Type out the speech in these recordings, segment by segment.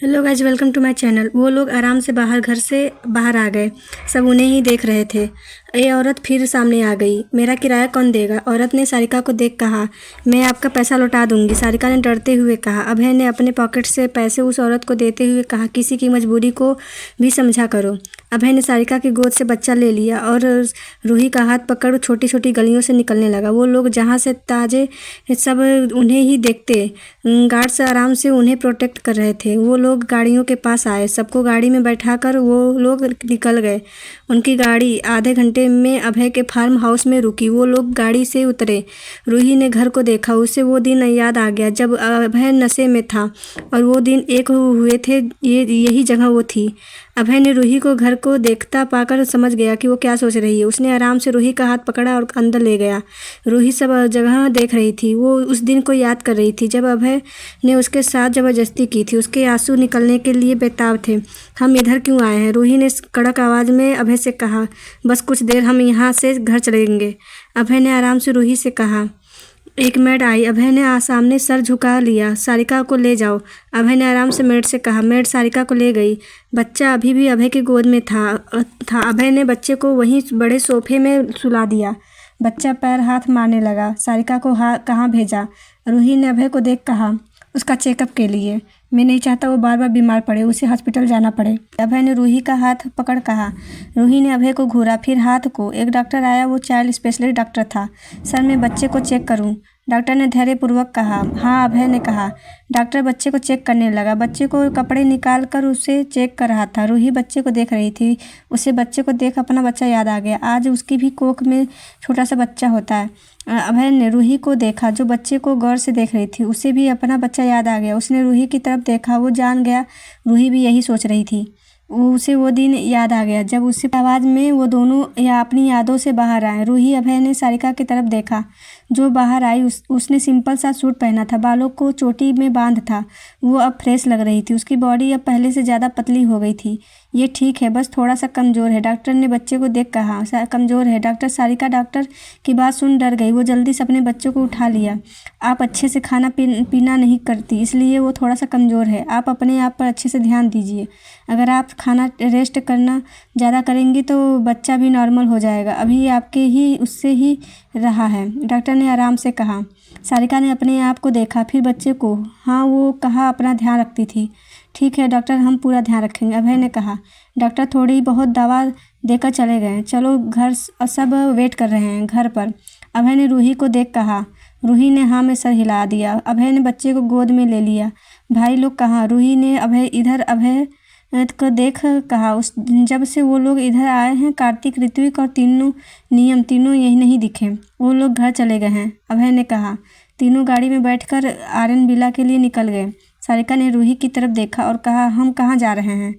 Hello guys, welcome to my channel. वो लोग आराम से घर से बाहर आ गए। सब उन्हें ही देख रहे थे। ये औरत फिर सामने आ गई। मेरा किराया कौन देगा? औरत ने सारिका को देख कहा, मैं आपका पैसा लौटा दूंगी। सारिका ने डरते हुए कहा। अभय ने अपने पॉकेट से पैसे उस औरत को देते हुए कहा, किसी की मजबूरी को भी समझा करो। अभय ने सारिका की गोद से बच्चा ले लिया और रूही का हाथ पकड़ छोटी छोटी गलियों से निकलने लगा। वो लोग जहाँ से ताजे सब उन्हें ही देखते। गार्ड्स आराम से उन्हें प्रोटेक्ट कर रहे थे। वो लोग गाड़ियों के पास आए। सबको गाड़ी में बैठाकर वो लोग निकल गए। उनकी गाड़ी आधे घंटे में अभय के फार्म हाउस में रुकी। वो लोग गाड़ी से उतरे। रूही ने घर को देखा। उसे वो दिन याद आ गया जब अभय नशे में था और वो दिन एक हुए थे। यही जगह वो थी। अभय ने रूही को घर को देखता पाकर समझ गया कि वो क्या सोच रही है। उसने आराम से रूही का हाथ पकड़ा और अंदर ले गया। रूही सब जगह देख रही थी। वो उस दिन को याद कर रही थी जब अभय ने उसके साथ ज़बरदस्ती की थी। उसके आंसू निकलने के लिए बेताब थे। हम इधर क्यों आए हैं? रूही ने कड़क आवाज़ में अभय से कहा। बस कुछ देर, हम यहाँ से घर चलेंगे। अभय ने आराम से रूही से कहा। एक मेड आई। अभय ने सामने सर झुका लिया। सारिका को ले जाओ। अभय ने आराम से मेड से कहा। मेड सारिका को ले गई। बच्चा अभी भी अभय की गोद में था। अभय ने बच्चे को वहीं बड़े सोफे में सुला दिया। बच्चा पैर हाथ मारने लगा। सारिका को कहाँ भेजा? रूही ने अभय को देख कहा, उसका चेकअप के लिए। मैं नहीं चाहता वो बार बार बीमार पड़े, उसे हॉस्पिटल जाना पड़े। अभय ने रूही का हाथ पकड़ कहा। रूही ने अभय को घूरा, फिर हाथ को। एक डॉक्टर आया। वो चाइल्ड स्पेशलिस्ट डॉक्टर था। सर, मैं बच्चे को चेक करूं? डॉक्टर ने धैर्यपूर्वक कहा। हाँ, अभय ने कहा। डॉक्टर बच्चे को चेक करने लगा। बच्चे को कपड़े निकाल कर उसे चेक कर रहा था। रूही बच्चे को देख रही थी। उसे बच्चे को देख अपना बच्चा याद आ गया। आज उसकी भी कोख में छोटा सा बच्चा होता है। अभय ने रूही को देखा जो बच्चे को गौर से देख रही थी। उसे भी अपना बच्चा याद आ गया। उसने रूही की तरफ देखा। वो जान गया रूही भी यही सोच रही थी। उसे वो दिन याद आ गया जब उससे आवाज़ में वो दोनों अपनी यादों से बाहर आए। रूही अभय ने सारिका की तरफ देखा जो बाहर आई। उसने सिंपल सा सूट पहना था, बालों को चोटी में बांध था। वो अब फ्रेश लग रही थी। उसकी बॉडी अब पहले से ज़्यादा पतली हो गई थी। ये ठीक है, बस थोड़ा सा कमज़ोर है, डॉक्टर ने बच्चे को देख कहा। कमज़ोर है डॉक्टर? सारिका डॉक्टर की बात सुन डर गई। वो जल्दी से अपने बच्चों को उठा लिया। आप अच्छे से खाना पीना नहीं करती, इसलिए वो थोड़ा सा कमज़ोर है। आप अपने आप पर अच्छे से ध्यान दीजिए। अगर आप खाना रेस्ट करना ज़्यादा करेंगी तो बच्चा भी नॉर्मल हो जाएगा। अभी आपके ही उससे ही रहा है, डॉक्टर ने आराम से कहा। सारिका ने अपने आप को देखा, फिर बच्चे को। हाँ, वो कहा अपना ध्यान रखती थी। ठीक है डॉक्टर, हम पूरा ध्यान रखेंगे, अभय ने कहा। डॉक्टर थोड़ी बहुत दवा देकर चले गए। चलो घर, सब वेट कर रहे हैं घर पर। अभय ने रूही को देख कहा। रूही ने हाँ में सर हिला दिया। अभय ने बच्चे को गोद में ले लिया। भाई लोग कहाँ? रूही ने अभय को देख कहा। उस जब से वो लोग इधर आए हैं, कार्तिक, ऋत्विक और नियम तीनों यही नहीं दिखे। वो लोग घर चले गए हैं, अभय ने कहा। तीनों गाड़ी में बैठकर आर्यन विला के लिए निकल गए। सारिका ने रूही की तरफ देखा और कहा, हम कहाँ जा रहे हैं?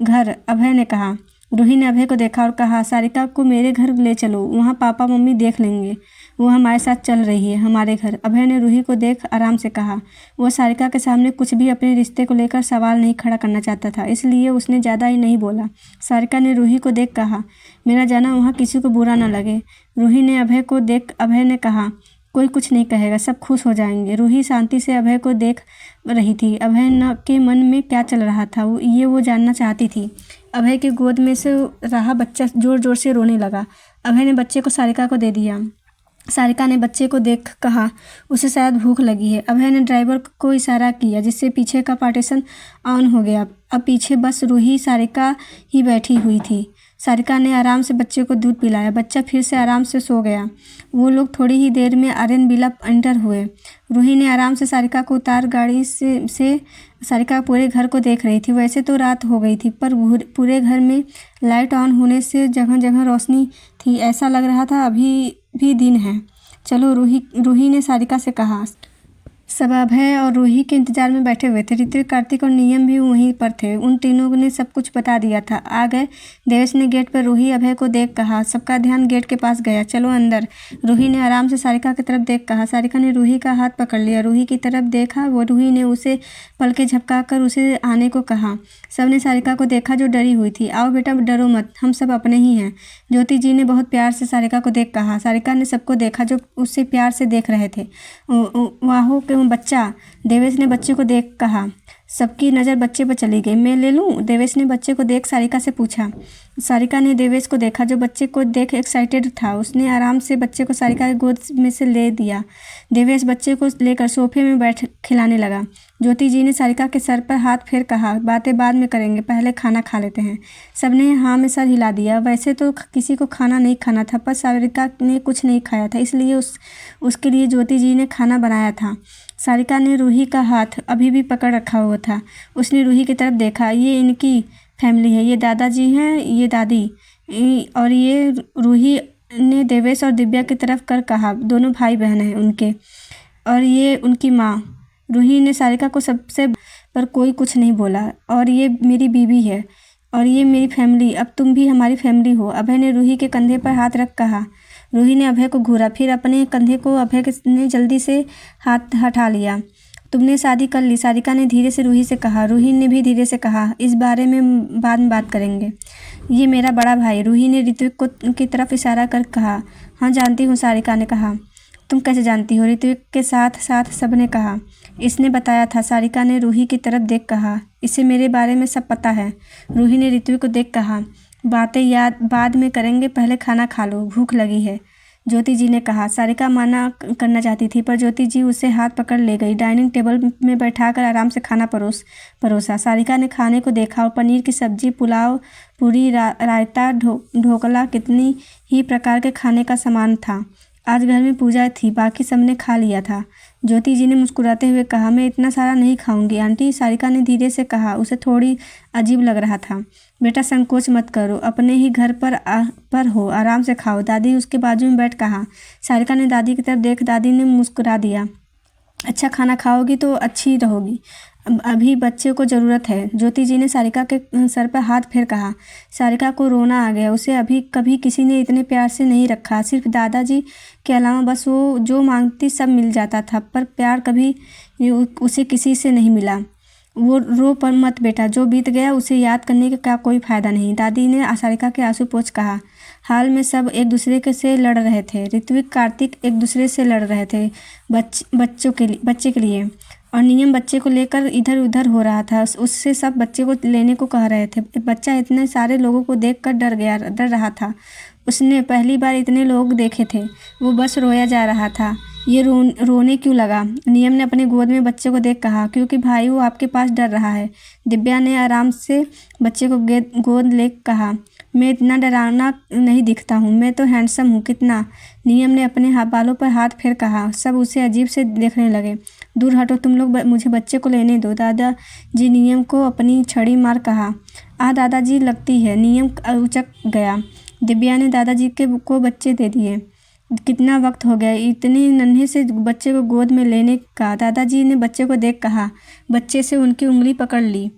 घर, अभय ने कहा। रूही ने अभय को देखा और कहा, सारिका को मेरे घर ले चलो, वहाँ पापा मम्मी देख लेंगे। वो हमारे साथ चल रही है, हमारे घर। अभय ने रूही को देख आराम से कहा। वो सारिका के सामने कुछ भी अपने रिश्ते को लेकर सवाल नहीं खड़ा करना चाहता था, इसलिए उसने ज़्यादा ही नहीं बोला। सारिका ने रूही को देख कहा, मेरा जाना वहाँ किसी को बुरा ना लगे। रूही ने अभय को देख अभय ने कहा, कोई कुछ नहीं कहेगा, सब खुश हो जाएंगे। रूही शांति से अभय को देख रही थी। अभय के मन में क्या चल रहा था वो जानना चाहती थी। अभय की गोद में से रहा बच्चा जोर जोर से रोने लगा। अभय ने बच्चे को सारिका को दे दिया। सारिका ने बच्चे को देख कहा, उसे शायद भूख लगी है। अभय ने ड्राइवर को इशारा किया जिससे पीछे का पार्टीशन ऑन हो गया। अब पीछे बस रूही सारिका ही बैठी हुई थी। सारिका ने आराम से बच्चे को दूध पिलाया। बच्चा फिर से आराम से सो गया। वो लोग थोड़ी ही देर में आर्यन विला एंटर हुए। रूही ने आराम से सारिका को उतार गाड़ी से सारिका पूरे घर को देख रही थी। वैसे तो रात हो गई थी पर पूरे घर में लाइट ऑन होने से जगह जगह रोशनी थी। ऐसा लग रहा था अभी भी दिन है। चलो, रूही ने सारिका से कहा। सब अभय और रूही के इंतजार में बैठे हुए थे। ऋत्विक, कार्तिक और नियम भी वहीं पर थे। उन तीनों ने सब कुछ बता दिया था। आ गए। देवेश ने गेट पर रूही अभय को देख कहा। सबका ध्यान गेट के पास गया। चलो अंदर। रूही ने आराम से सारिका की तरफ देख कहा। सारिका ने रूही का हाथ पकड़ लिया। रूही की तरफ देखा। वो रूही ने उसे पलके झपकाकर उसे आने को कहा। सबने सारिका को देखा जो डरी हुई थी। आओ बेटा, डरो मत, हम सब अपने ही हैं, ज्योति जी ने बहुत प्यार से सारिका को देख कहा। सारिका ने सबको देखा जो उससे प्यार से देख रहे थे। वाहो, क्यों बच्चा, देवेश ने बच्चे को देख कहा। सबकी नज़र बच्चे पर चली गई। मैं ले लूँ? देवेश ने बच्चे को देख सारिका से पूछा। सारिका ने देवेश को देखा, जो बच्चे को देख एक्साइटेड था। उसने आराम से बच्चे को सारिका की गोद में से ले दिया। देवेश बच्चे को लेकर सोफे में बैठ खिलाने लगा। ज्योति जी ने सारिका के सर पर हाथ फेर कहा, बातें बाद में करेंगे, पहले खाना खा लेते हैं। सबने हाँ में सर हिला दिया। वैसे तो किसी को खाना नहीं खाना था, पर सारिका ने कुछ नहीं खाया था, इसलिए उसके लिए ज्योति जी ने खाना बनाया था। सारिका ने रूही का हाथ अभी भी पकड़ रखा हुआ था। उसने रूही की तरफ देखा। ये इनकी फैमिली है, ये दादाजी हैं, ये दादी, और ये रूही ने देवेश और दिव्या की तरफ कर कहा, दोनों भाई बहन हैं उनके, और ये उनकी माँ। रूही ने सारिका को सबसे पर कोई कुछ नहीं बोला। और ये मेरी बीवी है, और ये मेरी फैमिली, अब तुम भी हमारी फैमिली हो। अभय ने रूही के कंधे पर हाथ रख कहा। रूही ने अभय को घूरा, फिर अपने कंधे को अभय ने जल्दी से हाथ हटा लिया। तुमने शादी कर ली? सारिका ने धीरे से रूही से कहा। रूही ने भी धीरे से कहा, इस बारे में बाद में बात करेंगे। ये मेरा बड़ा भाई। रूही ने ऋत्विक को की तरफ इशारा कर कहा। हाँ जानती हूँ, सारिका ने कहा। तुम कैसे जानती हो? ऋत्विक के साथ साथ सबने कहा। इसने बताया था, सारिका ने रूही की तरफ देख कहा। इसे मेरे बारे में सब पता है। रूही ने ऋत्विक को देख कहा। बातें याद बाद में करेंगे, पहले खाना खा लो, भूख लगी है, ज्योति जी ने कहा। सारिका मना करना चाहती थी, पर ज्योति जी उसे हाथ पकड़ ले गई। डाइनिंग टेबल में बैठाकर आराम से खाना परोसा। सारिका ने खाने को देखा और पनीर की सब्जी, पुलाव, पूरी, रायता, ढोकला, कितनी ही प्रकार के खाने का सामान था। आज घर में पूजा थी, बाकी सबने खा लिया था। ज्योति जी ने मुस्कुराते हुए कहा, मैं इतना सारा नहीं खाऊंगी आंटी, सारिका ने धीरे से कहा। उसे थोड़ी अजीब लग रहा था। बेटा संकोच मत करो, अपने ही घर पर हो, आराम से खाओ, दादी उसके बाजू में बैठ कहा। सारिका ने दादी की तरफ देख, दादी ने मुस्कुरा दिया। अच्छा खाना खाओगी तो अच्छी रहोगी, अभी बच्चे को ज़रूरत है, ज्योति जी ने सारिका के सर पर हाथ फेर कहा। सारिका को रोना आ गया। उसे अभी कभी किसी ने इतने प्यार से नहीं रखा। सिर्फ दादाजी के अलावा बस वो जो मांगती सब मिल जाता था, पर प्यार कभी उसे किसी से नहीं मिला। वो रो पर मत बेटा, जो बीत गया उसे याद करने का कोई फ़ायदा नहीं, दादी ने सारिका के आंसू पोंछ कहा। हाल में सब एक दूसरे के से लड़ रहे थे। ऋत्विक, कार्तिक एक दूसरे से लड़ रहे थे बच्चे के लिए, और नियम बच्चे को लेकर इधर उधर हो रहा था। उससे सब बच्चे को लेने को कह रहे थे। बच्चा इतने सारे लोगों को देखकर डर रहा था। उसने पहली बार इतने लोग देखे थे। वो बस रोया जा रहा था। ये रोने क्यों लगा? नियम ने अपनी गोद में बच्चे को देख कहा। क्योंकि भाई वो आपके पास डर रहा है, दिव्या ने आराम से बच्चे को गोद ले कहा। मैं इतना डरावना नहीं दिखता हूँ, मैं तो हैंडसम हूँ कितना, नियम ने अपने बालों पर हाथ फेर कहा। सब उसे अजीब से देखने लगे। दूर हटो तुम लोग, मुझे बच्चे को लेने दो, दादाजी नियम को अपनी छड़ी मार कहा। दादाजी लगती है, नियम उचक गया। दिव्या ने दादाजी को बच्चे दे दिए। कितना वक्त हो गया इतने नन्हे से बच्चे को गोद में लेने का, दादाजी ने बच्चे को देख कहा। बच्चे से उनकी उंगली पकड़ ली।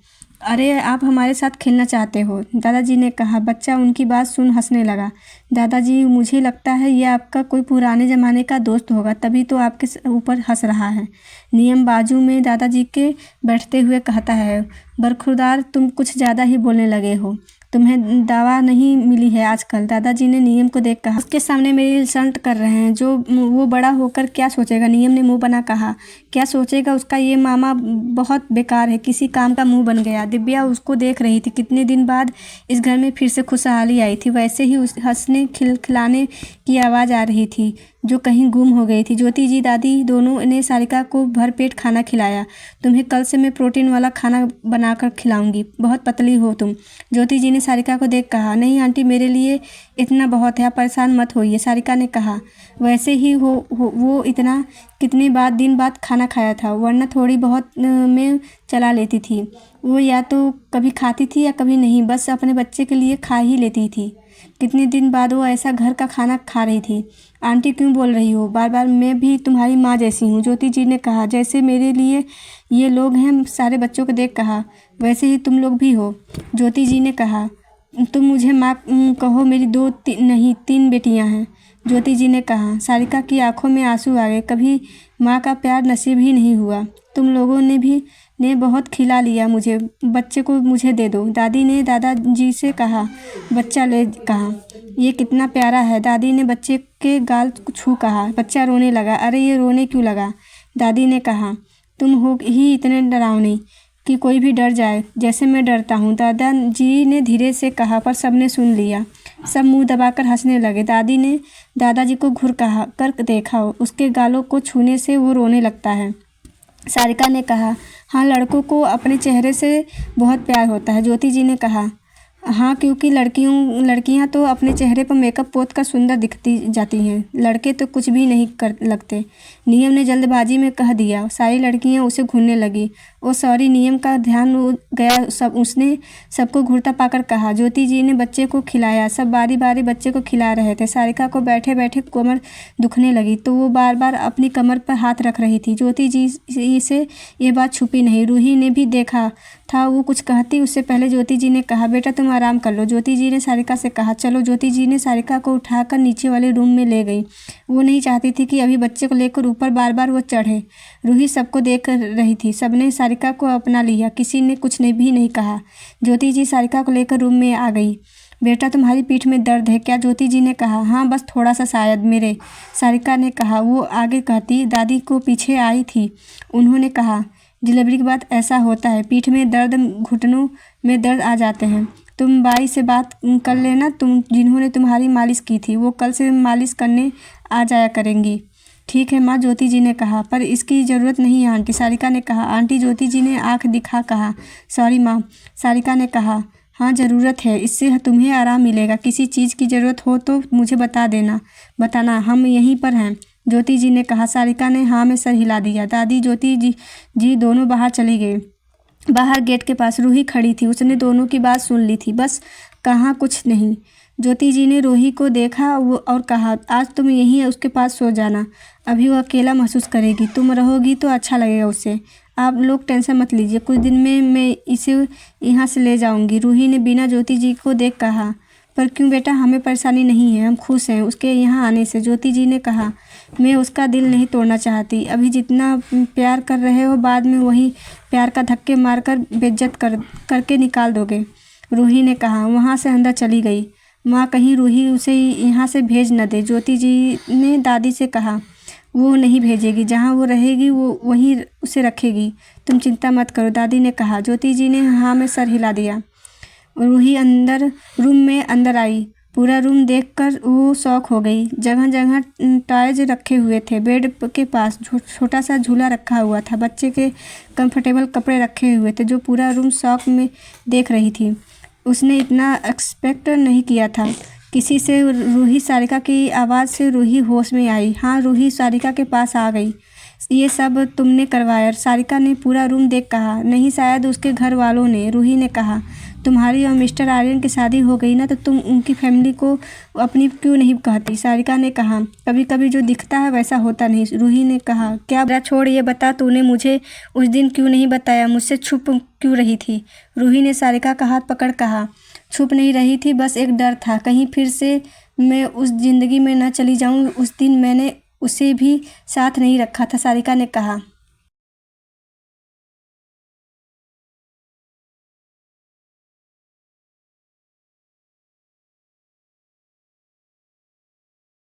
अरे आप हमारे साथ खेलना चाहते हो, दादाजी ने कहा। बच्चा उनकी बात सुन हंसने लगा। दादाजी मुझे लगता है ये आपका कोई पुराने ज़माने का दोस्त होगा, तभी तो आपके ऊपर हंस रहा है, नियम बाजू में दादाजी के बैठते हुए कहता है। बरखुरदार, तुम कुछ ज़्यादा ही बोलने लगे हो, तुम्हें दवा नहीं मिली है आजकल, दादाजी ने नियम को देख कहा। उसके सामने मेरी इंसल्ट कर रहे हैं, जो वो बड़ा होकर क्या सोचेगा, नियम ने मुंह बना कहा। क्या सोचेगा, उसका ये मामा बहुत बेकार है, किसी काम का मुंह बन गया। दिव्या उसको देख रही थी। कितने दिन बाद इस घर में फिर से खुशहाली आई थी। वैसे ही उस हंसने खिलखिलाने की आवाज़ आ रही थी जो कहीं गुम हो गई थी। ज्योति जी दादी दोनों ने सारिका को भरपेट खाना खिलाया। तुम्हें कल से मैं प्रोटीन वाला खाना बनाकर खिलाऊंगी, बहुत पतली हो तुम, ज्योति जी ने सारिका को देख कहा। नहीं आंटी, मेरे लिए इतना बहुत है, आप परेशान मत होइए, सारिका ने कहा। वैसे ही वो इतना कितने दिन बाद खाना खाया था, वरना थोड़ी बहुत मैं चला लेती थी। वो या तो कभी खाती थी या कभी नहीं, बस अपने बच्चे के लिए खा ही लेती थी। कितने दिन बाद वो ऐसा घर का खाना खा रही थी। आंटी क्यों बोल रही हो बार बार, मैं भी तुम्हारी माँ जैसी हूँ, ज्योति जी ने कहा। जैसे मेरे लिए ये लोग हैं, सारे बच्चों को देख कहा, वैसे ही तुम लोग भी हो, ज्योति जी ने कहा। तुम मुझे माँ कहो, मेरी नहीं 3 बेटियाँ हैं, ज्योति जी ने कहा। सारिका की आंखों में आंसू आ गए। कभी माँ का प्यार नसीब ही नहीं हुआ। तुम लोगों ने बहुत खिला लिया मुझे, बच्चे को मुझे दे दो, दादी ने दादाजी से कहा। बच्चा ले कहा, ये कितना प्यारा है, दादी ने बच्चे के गाल छू कहा। बच्चा रोने लगा। अरे ये रोने क्यों लगा, दादी ने कहा। तुम हो ही इतने डरावनी कि कोई भी डर जाए जैसे मैं डरता हूँ, दादाजी ने धीरे से कहा। पर सबने सुन लिया। सब मुंह दबाकर हंसने लगे। दादी ने दादाजी को घूर कहा कर देखा, उसके गालों को छूने से वो रोने लगता है। सारिका ने कहा, हाँ, लड़कों को अपने चेहरे से बहुत प्यार होता है। ज्योति जी ने कहा, हाँ, क्योंकि लड़कियां तो अपने चेहरे पर मेकअप पोत कर सुंदर दिखती जाती हैं, लड़के तो कुछ भी नहीं कर लगते। नियम ने जल्दबाजी में कह दिया। सारी लड़कियां उसे घूरने लगी। ओ सॉरी, नियम का ध्यान गया। उसने सबको घूरता पाकर कहा। ज्योति जी ने बच्चे को खिलाया। सब बारी बारी बच्चे को खिला रहे थे। सारिका को बैठे बैठे कमर दुखने लगी तो वो बार बार अपनी कमर पर हाथ रख रही थी। ज्योति जी से ये बात छुपी नहीं। रूही ने भी देखा था। वो कुछ कहती उससे पहले ज्योति जी ने कहा, बेटा तुम आराम कर लो। ज्योति जी ने सारिका से कहा, चलो। ज्योति जी ने सारिका को उठाकर नीचे वाले रूम में ले गई। वो नहीं चाहती थी कि अभी बच्चे को लेकर ऊपर बार बार वो चढ़े। रूही सबको देख रही थी। सबने सारिका को अपना लिया। किसी ने कुछ भी नहीं कहा। ज्योति जी सारिका को लेकर रूम में आ गई। बेटा तुम्हारी पीठ में दर्द है क्या? ज्योति जी ने कहा। हाँ, बस थोड़ा सा शायद मेरे, सारिका ने कहा। वो आगे कहती, दादी को पीछे आई थी। उन्होंने कहा, डिलीवरी के बाद ऐसा होता है, पीठ में दर्द, घुटनों में दर्द आ जाते हैं। तुम बाई से बात कर लेना, जिन्होंने तुम्हारी मालिश की थी, वो कल से मालिश करने आ जाया करेंगी। ठीक है माँ, ज्योति जी ने कहा। पर इसकी ज़रूरत नहीं है आंटी, सारिका ने कहा। आंटी, ज्योति जी ने आंख दिखा कहा। सॉरी माँ, सारिका ने कहा। हाँ, ज़रूरत है, इससे तुम्हें आराम मिलेगा। किसी चीज़ की ज़रूरत हो तो मुझे बताना, हम यहीं पर हैं, ज्योति जी ने कहा। सारिका ने हाँ में सर हिला दिया। दादी ज्योति जी दोनों बाहर चली गई। बाहर गेट के पास रूही खड़ी थी। उसने दोनों की बात सुन ली थी, बस कहा कुछ नहीं। ज्योति जी ने रूही को देखा और कहा, आज तुम यहीं उसके पास सो जाना, अभी वो अकेला महसूस करेगी। तुम रहोगी तो अच्छा लगेगा उसे। आप लोग टेंशन मत लीजिए, कुछ दिन में मैं इसे यहाँ से ले जाऊँगी। रूही ने बिना ज्योति जी को देख कहा। पर क्यों बेटा, हमें परेशानी नहीं है, हम खुश हैं उसके यहाँ आने से। ज्योति जी ने कहा, मैं उसका दिल नहीं तोड़ना चाहती। अभी जितना प्यार कर रहे हो, बाद में वही प्यार का धक्के मारकर बेइज्जत करके निकाल दोगे, रूही ने कहा। वहाँ से अंदर चली गई। माँ, कहीं रूही उसे यहाँ से भेज न दे, ज्योति जी ने दादी से कहा। वो नहीं भेजेगी, जहाँ वो रहेगी वो वहीं उसे रखेगी, तुम चिंता मत करो, दादी ने कहा। ज्योति जी ने हाँ में सर हिला दिया। रूही रूम में अंदर आई। पूरा रूम देखकर वो शौक हो गई। जगह जगह टॉयज रखे हुए थे। बेड के पास छोटा सा झूला रखा हुआ था। बच्चे के कंफर्टेबल कपड़े रखे हुए थे, जो पूरा रूम शौक में देख रही थी। उसने इतना एक्सपेक्ट नहीं किया था किसी से। रूही, सारिका की आवाज़ से रूही होश में आई। हाँ, रूही सारिका के पास आ गई। ये सब तुमने करवाया? सारिका ने पूरा रूम देख कहा। नहीं, शायद उसके घर वालों ने, रूही ने कहा। तुम्हारी और मिस्टर आर्यन की शादी हो गई ना, तो तुम उनकी फैमिली को अपनी क्यों नहीं कहती? सारिका ने कहा। कभी कभी जो दिखता है वैसा होता नहीं, रूही ने कहा। क्या बरा, छोड़, ये बता, तूने मुझे उस दिन क्यों नहीं बताया? मुझसे छुप क्यों रही थी? रूही ने सारिका का हाथ पकड़ कहा। छुप नहीं रही थी, बस एक डर था, कहीं फिर से मैं उस जिंदगी में न चली जाऊं। उस दिन मैंने उसे भी साथ नहीं रखा था, सारिका ने कहा।